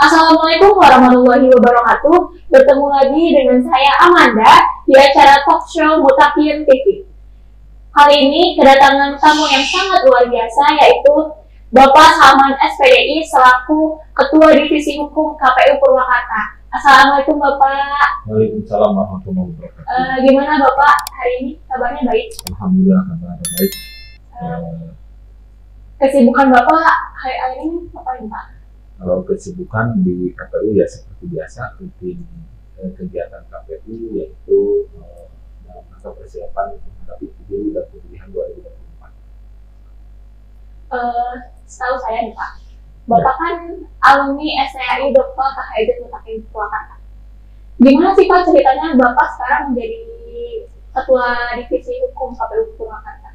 Assalamualaikum warahmatullahi wabarakatuh. Bertemu lagi dengan saya Amanda di acara talk show Mutakin TV. Kali ini kedatangan tamu yang sangat luar biasa, yaitu Bapak Salman SPDI selaku Ketua Divisi Hukum KPU Purwakarta. Assalamualaikum Bapak. Waalaikumsalam warahmatullahi wabarakatuh. Gimana Bapak hari ini? Kabarnya baik? Alhamdulillah kabarnya baik. Kesibukan Bapak hari ini apa ini Pak? Kalau kesibukan di KPU ya seperti biasa, rutin kegiatan KPU yaitu dalam rangka persiapan menghadapi pemilu dan pemilihan 2024. Setahu saya nih Pak, Bapak kan alumni STAI Dr. Kahayat Mutakin Purwakarta. Gimana sih Pak ceritanya Bapak sekarang menjadi Ketua Divisi Hukum KPU Purwakarta?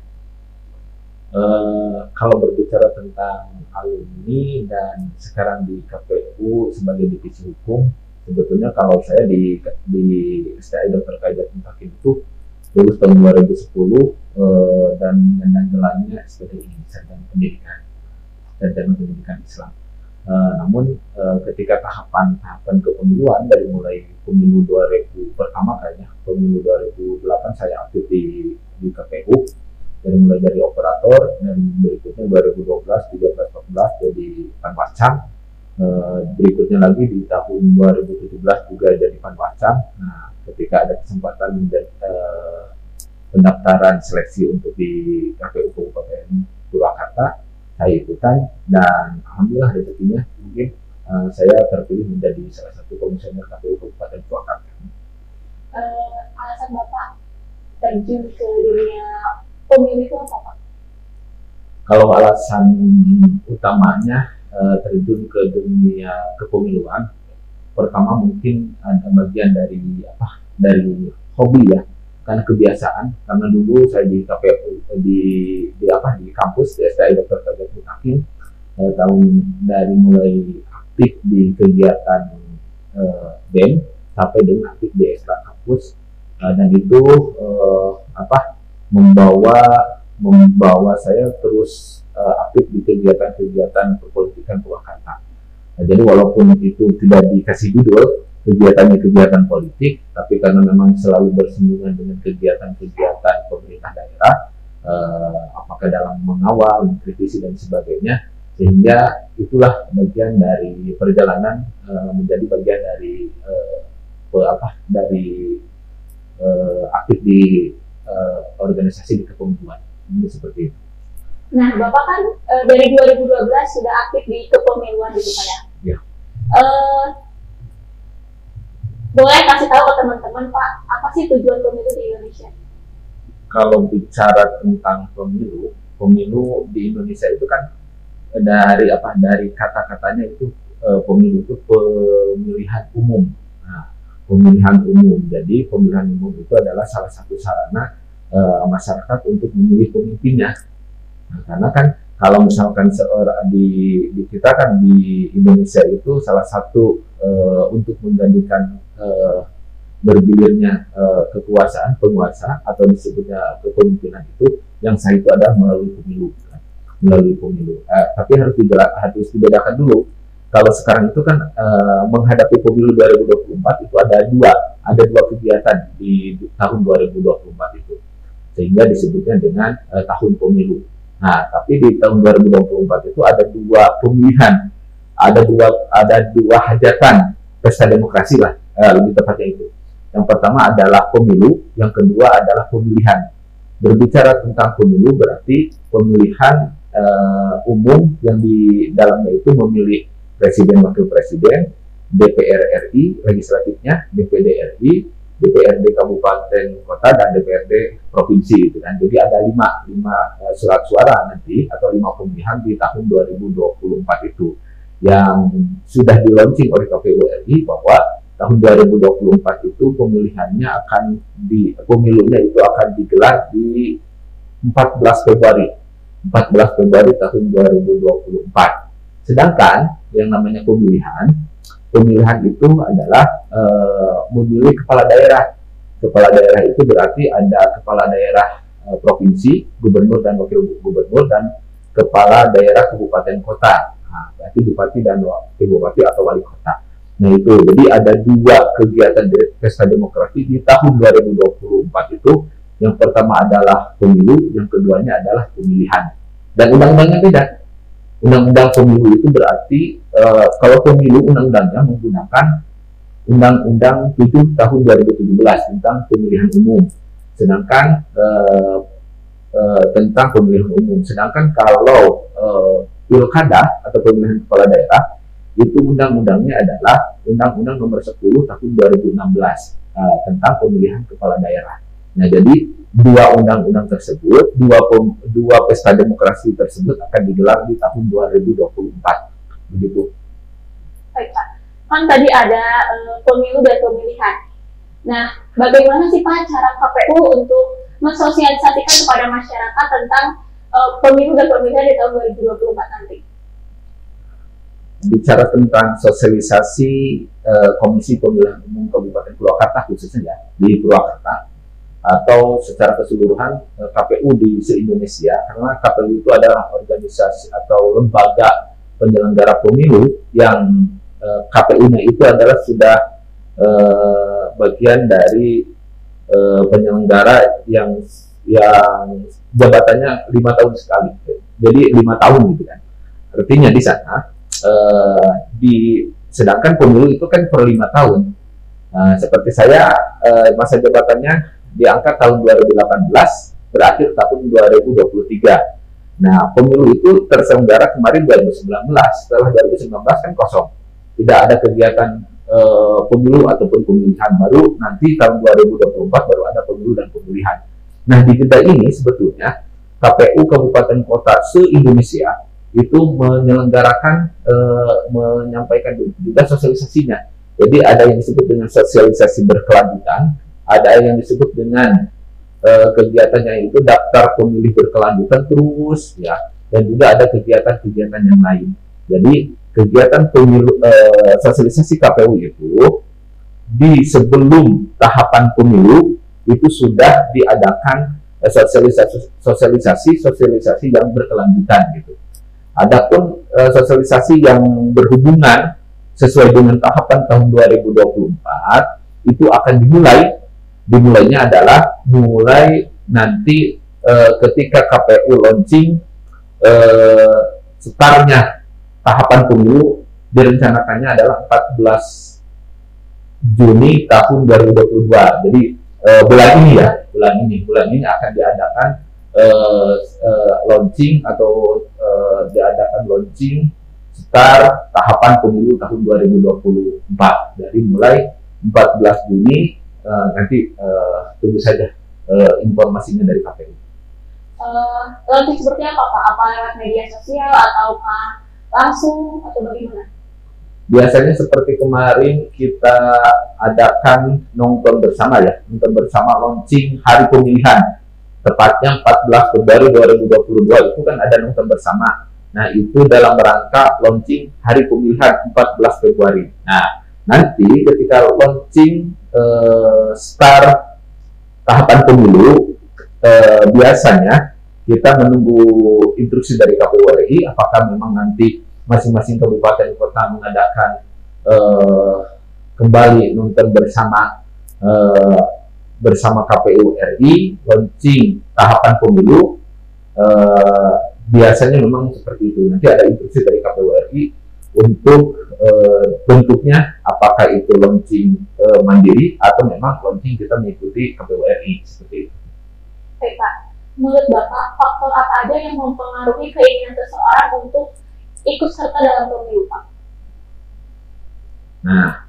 Kalau berbicara tentang alumni dan sekarang di KPU sebagai divisi hukum, sebetulnya kalau saya di STAI Dr. Kahayat Mutakin itu lulus tahun 2010 dan gelarnya SPDI, Sarjana Pendidikan Islam. Namun ketika tahapan kepemiluan dari mulai pemilu 2000 pertama kayaknya pemilu 2008 saya aktif di KPU, dari operator, dan berikutnya 2012, 13, 14 jadi Panwascam, berikutnya lagi di tahun 2017 juga jadi Panwascam. Nah, ketika ada kesempatan menjadi pendaftaran seleksi untuk di KPU Kabupaten Purwakarta, saya ikutan dan alhamdulillah rezekinya mungkin saya terpilih menjadi salah satu komisioner KPU Kabupaten Purwakarta. Alasan Bapak terjun ke dunia pemilu itu apa Pak? Kalau alasan utamanya terjun ke dunia kepemiluan, pertama mungkin ada bagian dari hobi ya, karena kebiasaan. Karena dulu saya di KPU di kampus di STAI Dr. Kahayat Mutakin dari mulai aktif di kegiatan BEM sampai dengan aktif di ekstra kampus, dan itu membawa saya terus aktif di kegiatan perpolitikan Purwakarta. Nah, jadi walaupun itu tidak dikasih judul kegiatan politik, tapi karena memang selalu bersinggungan dengan kegiatan pemerintah daerah, apakah dalam mengawal, mengkritisi dan sebagainya, sehingga itulah bagian dari perjalanan menjadi bagian dari aktif di organisasi di kepemiluan. Ini seperti itu. Nah, Bapak kan dari 2012 sudah aktif di kepemiluan gitu Pak ya? Ya. Boleh kasih tahu ke teman-teman Pak, apa sih tujuan pemilu di Indonesia? Kalau bicara tentang pemilu di Indonesia itu kan dari kata-katanya itu pemilu itu pemilihan umum. Nah, pemilihan umum. Jadi pemilihan umum itu adalah salah satu sarana masyarakat untuk memilih pemimpinnya. Nah, karena kan kalau misalkan di kita kan di Indonesia itu salah satu untuk menggantikan bergilirnya kekuasaan penguasa atau disebutnya kepemimpinan itu yang sah itu adalah melalui pemilu. Tapi harus dibedakan dulu. Kalau sekarang itu kan menghadapi pemilu 2024 itu ada dua kegiatan di tahun 2024 itu, sehingga disebutnya dengan tahun pemilu. Nah, tapi di tahun 2024 itu ada dua pemilihan, ada dua hajatan pesta demokrasi lah, lebih tepatnya itu. Yang pertama adalah pemilu, yang kedua adalah pemilihan. Berbicara tentang pemilu berarti pemilihan umum yang di dalamnya itu memilih presiden, wakil presiden, DPR RI, legislatifnya, DPD RI, DPRD Kabupaten Kota, dan DPRD Provinsi gitu kan. Jadi ada lima surat suara nanti atau 5 pemilihan di tahun 2024 itu yang sudah di-launching oleh KPU RI bahwa tahun 2024 itu pemilunya itu akan digelar di 14 Februari tahun 2024. Sedangkan yang namanya pemilihan itu adalah memilih kepala daerah. Kepala daerah itu berarti ada kepala daerah provinsi, gubernur dan wakil gubernur, dan kepala daerah kabupaten kota. Nah, berarti bupati dan wakil bupati atau wali kota. Nah itu, jadi ada dua kegiatan pesta demokrasi di tahun 2024 itu. Yang pertama adalah pemilu, yang keduanya adalah pemilihan. Dan undang-undangnya beda. Undang-undang pemilu itu berarti kalau pemilu undang-undangnya menggunakan Undang-Undang 7 tahun 2017 tentang pemilihan umum. Sedangkan tentang pemilihan umum. Sedangkan kalau pilkada atau pemilihan kepala daerah itu undang-undangnya adalah Undang-Undang Nomor 10 Tahun 2016 tentang pemilihan kepala daerah. Nah, jadi dua undang-undang tersebut, dua pesta demokrasi tersebut akan digelar di tahun 2024. Begitu. Baik, Pak. Kan tadi ada pemilu dan pemilihan. Nah, bagaimana sih Pak cara KPU untuk mensosialisasikan kepada masyarakat tentang pemilu dan pemilihan di tahun 2024 nanti? Bicara tentang sosialisasi Komisi Pemilihan Umum Kabupaten Purwakarta khususnya ya, di Purwakarta atau secara keseluruhan KPU di se-Indonesia, karena KPU itu adalah organisasi atau lembaga penyelenggara pemilu yang KPU-nya itu adalah sudah bagian dari penyelenggara yang jabatannya 5 tahun sekali, jadi 5 tahun gitu kan. Artinya di sana sedangkan pemilu itu kan per 5 tahun. Seperti saya masa jabatannya diangkat tahun 2018, berakhir tahun 2023. Nah, pemilu itu terselenggara kemarin 2019. Setelah 2019 kan kosong. Tidak ada kegiatan pemilu ataupun pemilihan. Baru nanti tahun 2024 baru ada pemilu dan pemilihan. Nah, di kita ini sebetulnya KPU Kabupaten Kota se-Indonesia itu menyelenggarakan, menyampaikan juga sosialisasinya. Jadi ada yang disebut dengan sosialisasi berkelanjutan, ada yang disebut dengan kegiatannya itu daftar pemilih berkelanjutan terus ya, dan juga ada kegiatan-kegiatan yang lain. Jadi kegiatan pemilu sosialisasi KPU itu sebelum tahapan pemilu itu sudah diadakan sosialisasi yang berkelanjutan gitu. Adapun sosialisasi yang berhubungan sesuai dengan tahapan tahun 2024 itu akan dimulainya adalah mulai nanti ketika KPU launching startnya tahapan pemilu direncanakannya adalah 14 Juni tahun 2022. Jadi bulan ini akan diadakan launching atau diadakan launching start tahapan pemilu tahun 2024 dari mulai 14 Juni. Nanti tunggu saja informasinya dari KPU. Launching seperti apa Pak? Apa lewat media sosial ataukah langsung atau bagaimana? Biasanya seperti kemarin kita adakan nonton bersama launching hari pemilihan, tepatnya 14 Februari 2022 itu kan ada nonton bersama. Nah, itu dalam rangka launching hari pemilihan 14 Februari. Nah, nanti ketika launching start tahapan pemilu, biasanya kita menunggu instruksi dari KPU RI apakah memang nanti masing-masing kabupaten kota mengadakan kembali nonton bersama KPU RI launching tahapan pemilu. Biasanya memang seperti itu. Nanti ada instruksi dari KPU RI untuk bentuknya apakah itu launching mandiri atau memang launching kita mengikuti KPU RI seperti itu. Baik Pak, menurut Bapak faktor apa aja yang mempengaruhi keinginan seseorang untuk ikut serta dalam pemilu Pak? Nah,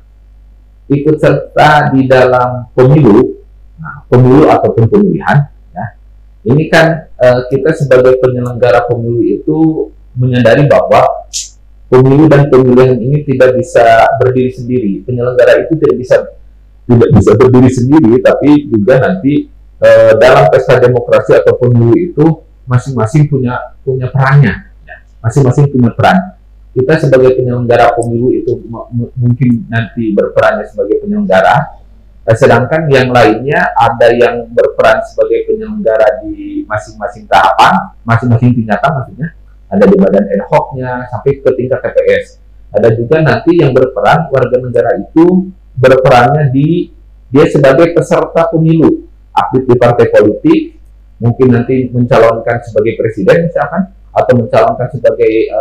ikut serta di dalam pemilu ataupun pemilihan, ya, ini kan kita sebagai penyelenggara pemilu itu menyadari bahwa pemilu dan pemilihan ini tidak bisa berdiri sendiri. Penyelenggara itu tidak bisa berdiri sendiri, tapi juga nanti dalam pesta demokrasi atau pemilu itu masing-masing punya perannya, ya. Masing-masing punya peran. Kita sebagai penyelenggara pemilu itu mungkin nanti berperannya sebagai penyelenggara, sedangkan yang lainnya ada yang berperan sebagai penyelenggara di masing-masing tahapan, masing-masing tingkatan maksudnya. ada di badan ad hoc-nya, sampai ke tingkat TPS. Ada juga nanti yang berperan, warga negara itu berperannya dia sebagai peserta pemilu, aktif di partai politik, mungkin nanti mencalonkan sebagai presiden misalkan, atau mencalonkan sebagai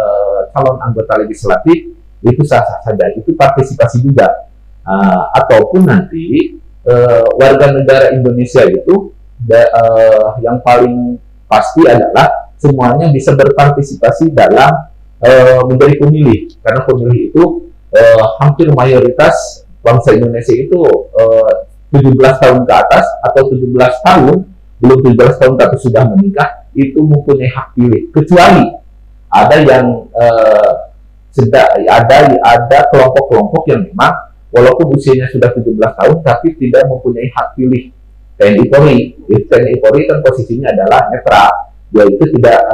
calon anggota legislatif, itu sah-sah saja, itu partisipasi juga. Ataupun nanti warga negara Indonesia itu yang paling pasti adalah semuanya bisa berpartisipasi dalam menjadi pemilih, karena pemilih itu hampir mayoritas bangsa Indonesia itu 17 tahun ke atas atau 17 tahun, belum 17 tahun tapi sudah menikah, itu mempunyai hak pilih, kecuali ada yang ada kelompok-kelompok yang memang walaupun usianya sudah 17 tahun tapi tidak mempunyai hak pilih. TNI Polri, TNI Polri kan posisinya adalah netral, yaitu tidak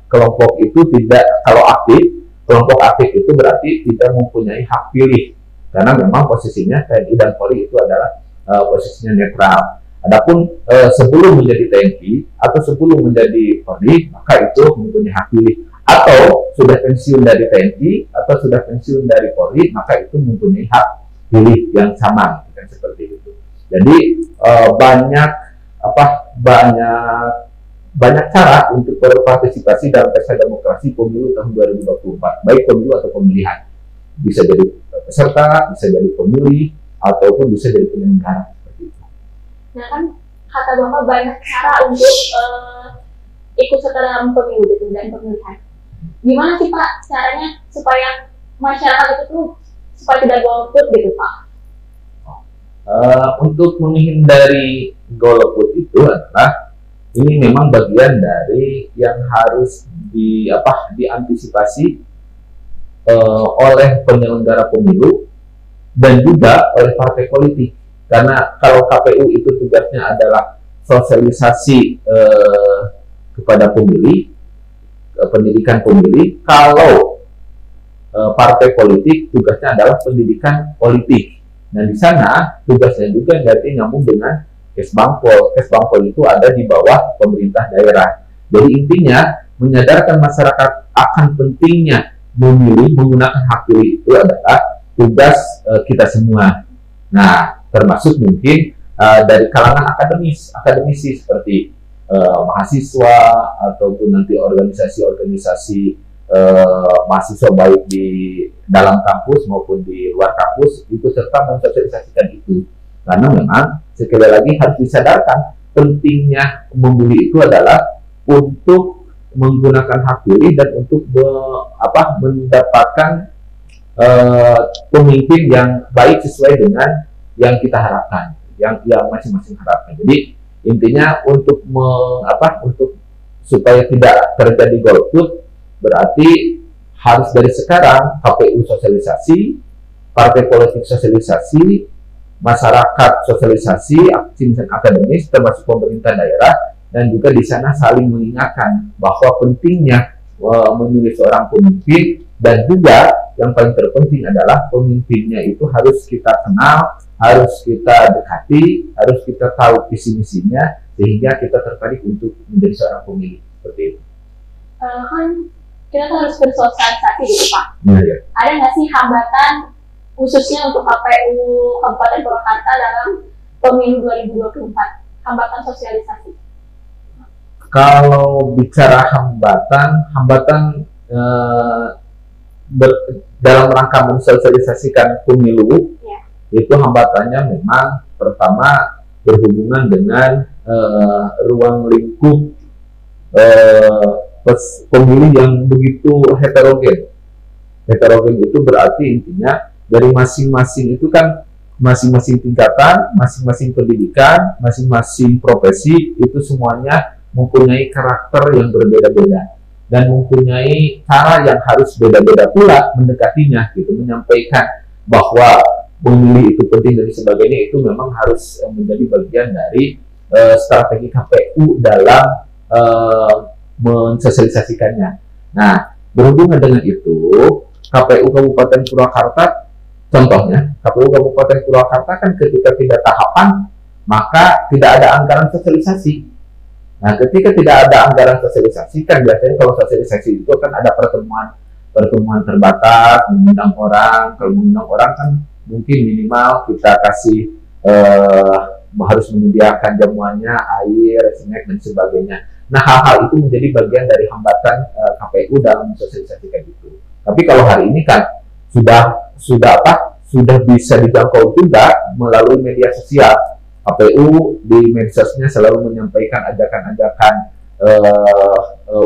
kelompok itu tidak, kalau aktif, kelompok aktif itu berarti tidak mempunyai hak pilih, karena memang posisinya TNI dan Polri itu adalah posisinya netral. Adapun sebelum menjadi TNI atau sebelum menjadi Polri, maka itu mempunyai hak pilih, atau sudah pensiun dari TNI atau sudah pensiun dari Polri, maka itu mempunyai hak pilih yang sama, kan seperti itu. Jadi banyak cara untuk berpartisipasi dalam pesta demokrasi pemilu tahun 2024, baik pemilu atau pemilihan. Bisa jadi peserta, bisa jadi pemilih, ataupun bisa jadi penyelenggara seperti itu. Nah kan kata Bapak banyak cara untuk ikut serta dalam pemilu gitu, dan pemilihan. Gimana sih Pak caranya supaya masyarakat itu supaya tidak golput gitu Pak? Untuk menghindari golput itu adalah ini memang bagian dari yang harus diantisipasi oleh penyelenggara pemilu dan juga oleh partai politik. Karena kalau KPU itu tugasnya adalah sosialisasi kepada pemilih, pendidikan pemilih, kalau partai politik tugasnya adalah pendidikan politik. Nah, di sana tugasnya juga nanti nyambung dengan Kesbangpol. Kesbangpol itu ada di bawah pemerintah daerah. Jadi intinya menyadarkan masyarakat akan pentingnya memilih, menggunakan hak pilih itu adalah tugas kita semua. Nah, termasuk mungkin dari kalangan akademisi seperti mahasiswa ataupun nanti organisasi-organisasi mahasiswa baik di dalam kampus maupun di luar kampus, ikut serta mensosialisasikan itu. Karena memang sekali lagi harus disadarkan pentingnya memilih itu adalah untuk menggunakan hak pilih dan untuk mendapatkan pemimpin yang baik sesuai dengan yang kita harapkan, yang masing-masing harapkan. Jadi intinya untuk supaya tidak terjadi golput, berarti harus dari sekarang KPU sosialisasi, partai politik sosialisasi, masyarakat sosialisasi, aktivis akademis, termasuk pemerintah daerah, dan juga di sana saling mengingatkan bahwa pentingnya memilih seorang pemimpin, dan juga yang paling terpenting adalah pemimpinnya itu harus kita kenal, harus kita dekati, harus kita tahu visi misinya, sehingga kita tertarik untuk menjadi seorang pemilih seperti itu. Kan kita tuh harus bersosialisasi gitu Pak. Ya. Ada nggak sih hambatan khususnya untuk KPU Kabupaten Purwakarta dalam pemilu 2024? Hambatan sosialisasi. Kalau bicara hambatan dalam rangka mensosialisasikan pemilu, ya, itu hambatannya memang pertama berhubungan dengan ruang lingkup pemilih yang begitu heterogen. Heterogen itu berarti intinya dari masing-masing itu kan masing-masing tingkatan, masing-masing pendidikan, masing-masing profesi itu semuanya mempunyai karakter yang berbeda-beda dan mempunyai cara yang harus beda-beda pula mendekatinya, gitu, menyampaikan bahwa pemilih itu penting dan sebagainya, itu memang harus menjadi bagian dari strategi KPU dalam mensosialisasikannya. Nah, berhubungan dengan itu, KPU Kabupaten Purwakarta, contohnya, KPU Kabupaten Purwakarta kan ketika tidak tahapan, maka tidak ada anggaran sosialisasi. Nah, ketika tidak ada anggaran sosialisasi, kan biasanya kalau sosialisasi itu kan ada pertemuan terbatas, mengundang orang. Kalau mengundang orang kan mungkin minimal kita kasih harus menyediakan jamuannya, air, snack dan sebagainya. Nah, hal-hal itu menjadi bagian dari hambatan KPU dalam mensosialisasikan itu. Tapi kalau hari ini kan sudah bisa dijangkau juga melalui media sosial. KPU di medsosnya selalu menyampaikan ajakan-ajakan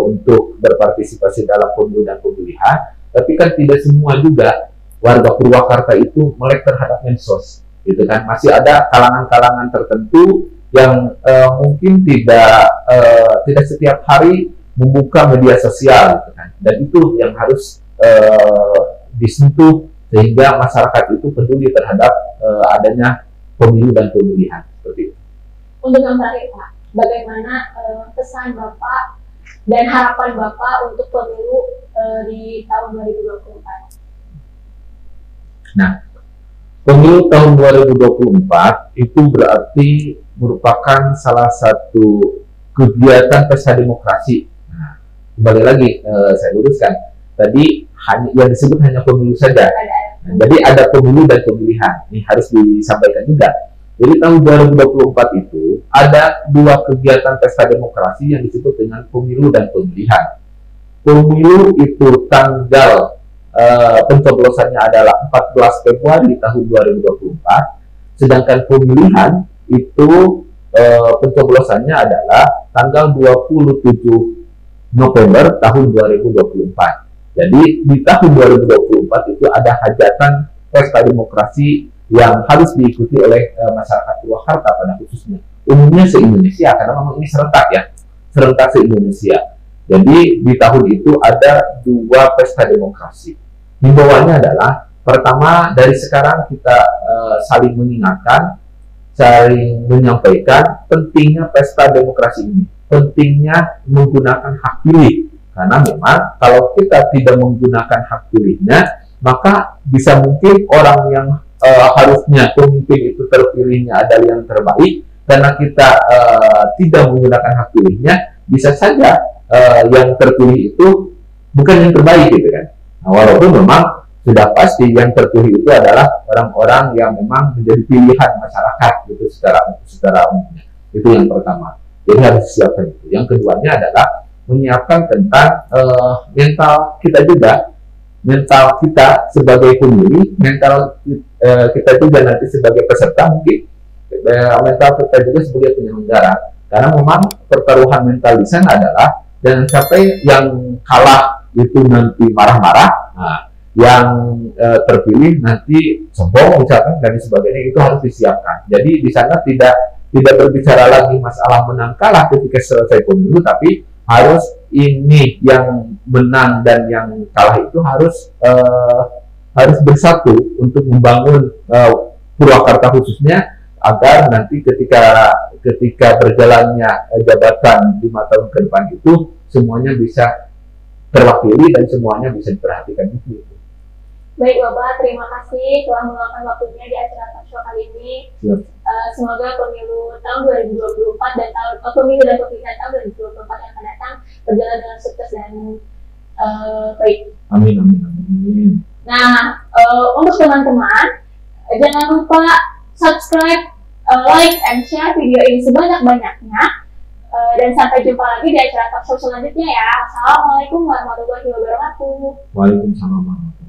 untuk berpartisipasi dalam pemilu dan pemilihan, tapi kan tidak semua juga warga Purwakarta itu melek terhadap medsos, gitu kan? Masih ada kalangan-kalangan tertentu yang mungkin tidak setiap hari membuka media sosial, gitu kan? Dan itu yang harus disentuh sehingga masyarakat itu peduli terhadap adanya pemilu dan pemilihan seperti itu. Untuk yang terakhir Pak, bagaimana pesan Bapak dan harapan Bapak untuk pemilu di tahun 2024? Nah, pemilu tahun 2024 itu berarti merupakan salah satu kegiatan pesta demokrasi. Nah, kembali lagi saya luruskan, tadi yang disebut hanya pemilu saja. Nah, jadi ada pemilu dan pemilihan. Ini harus disampaikan juga. Jadi tahun 2024 itu ada dua kegiatan pesta demokrasi yang disebut dengan pemilu dan pemilihan. Pemilu itu tanggal pencoblosannya adalah 14 Februari tahun 2024, sedangkan pemilihan itu pencoblosannya adalah tanggal 27 November tahun 2024. Jadi di tahun 2024 itu ada hajatan pesta demokrasi yang harus diikuti oleh masyarakat Purwakarta pada khususnya. Umumnya se-Indonesia, karena memang ini serentak ya, serentak se-Indonesia. Jadi di tahun itu ada dua pesta demokrasi. Himbauannya adalah, pertama dari sekarang kita saling mengingatkan, saling menyampaikan pentingnya pesta demokrasi ini, pentingnya menggunakan hak pilih. Karena memang kalau kita tidak menggunakan hak pilihnya, maka bisa mungkin orang yang harusnya pemimpin itu terpilihnya adalah yang terbaik, karena kita tidak menggunakan hak pilihnya, bisa saja yang terpilih itu bukan yang terbaik, gitu kan. Nah, walaupun memang sudah pasti yang terpilih itu adalah orang-orang yang memang menjadi pilihan masyarakat, gitu, secara umumnya. Itu yang pertama. Jadi harus disiapkan itu. Yang keduanya adalah menyiapkan tentang mental kita juga, mental kita sebagai pemilih, mental kita juga nanti sebagai peserta, mungkin mental kita juga sebagai penyelenggara. Karena memang pertaruhan mental di sana adalah jangan sampai yang kalah itu nanti marah-marah, nah, yang terpilih nanti sombong misalkan dan sebagainya. Itu harus disiapkan. Jadi di sana tidak berbicara lagi masalah menang kalah ketika selesai pemilu, tapi harus ini yang menang dan yang kalah itu harus bersatu untuk membangun Purwakarta khususnya, agar nanti ketika berjalannya jabatan 5 tahun ke depan itu semuanya bisa terwakili dan semuanya bisa diperhatikan itu. Baik Bapak, terima kasih telah meluangkan waktunya di acara talk show kali ini. Semoga pemilu tahun 2024 dan pemilu dan pemilihan tahun 2024 yang akan datang berjalan dengan sukses dan baik. Amin, amin, amin. Nah, untuk teman-teman, jangan lupa subscribe, like, and share video ini sebanyak-banyaknya. Dan sampai jumpa lagi di acara talk show selanjutnya ya. Assalamualaikum warahmatullahi wabarakatuh. Waalaikumsalam warahmatullahi wabarakatuh.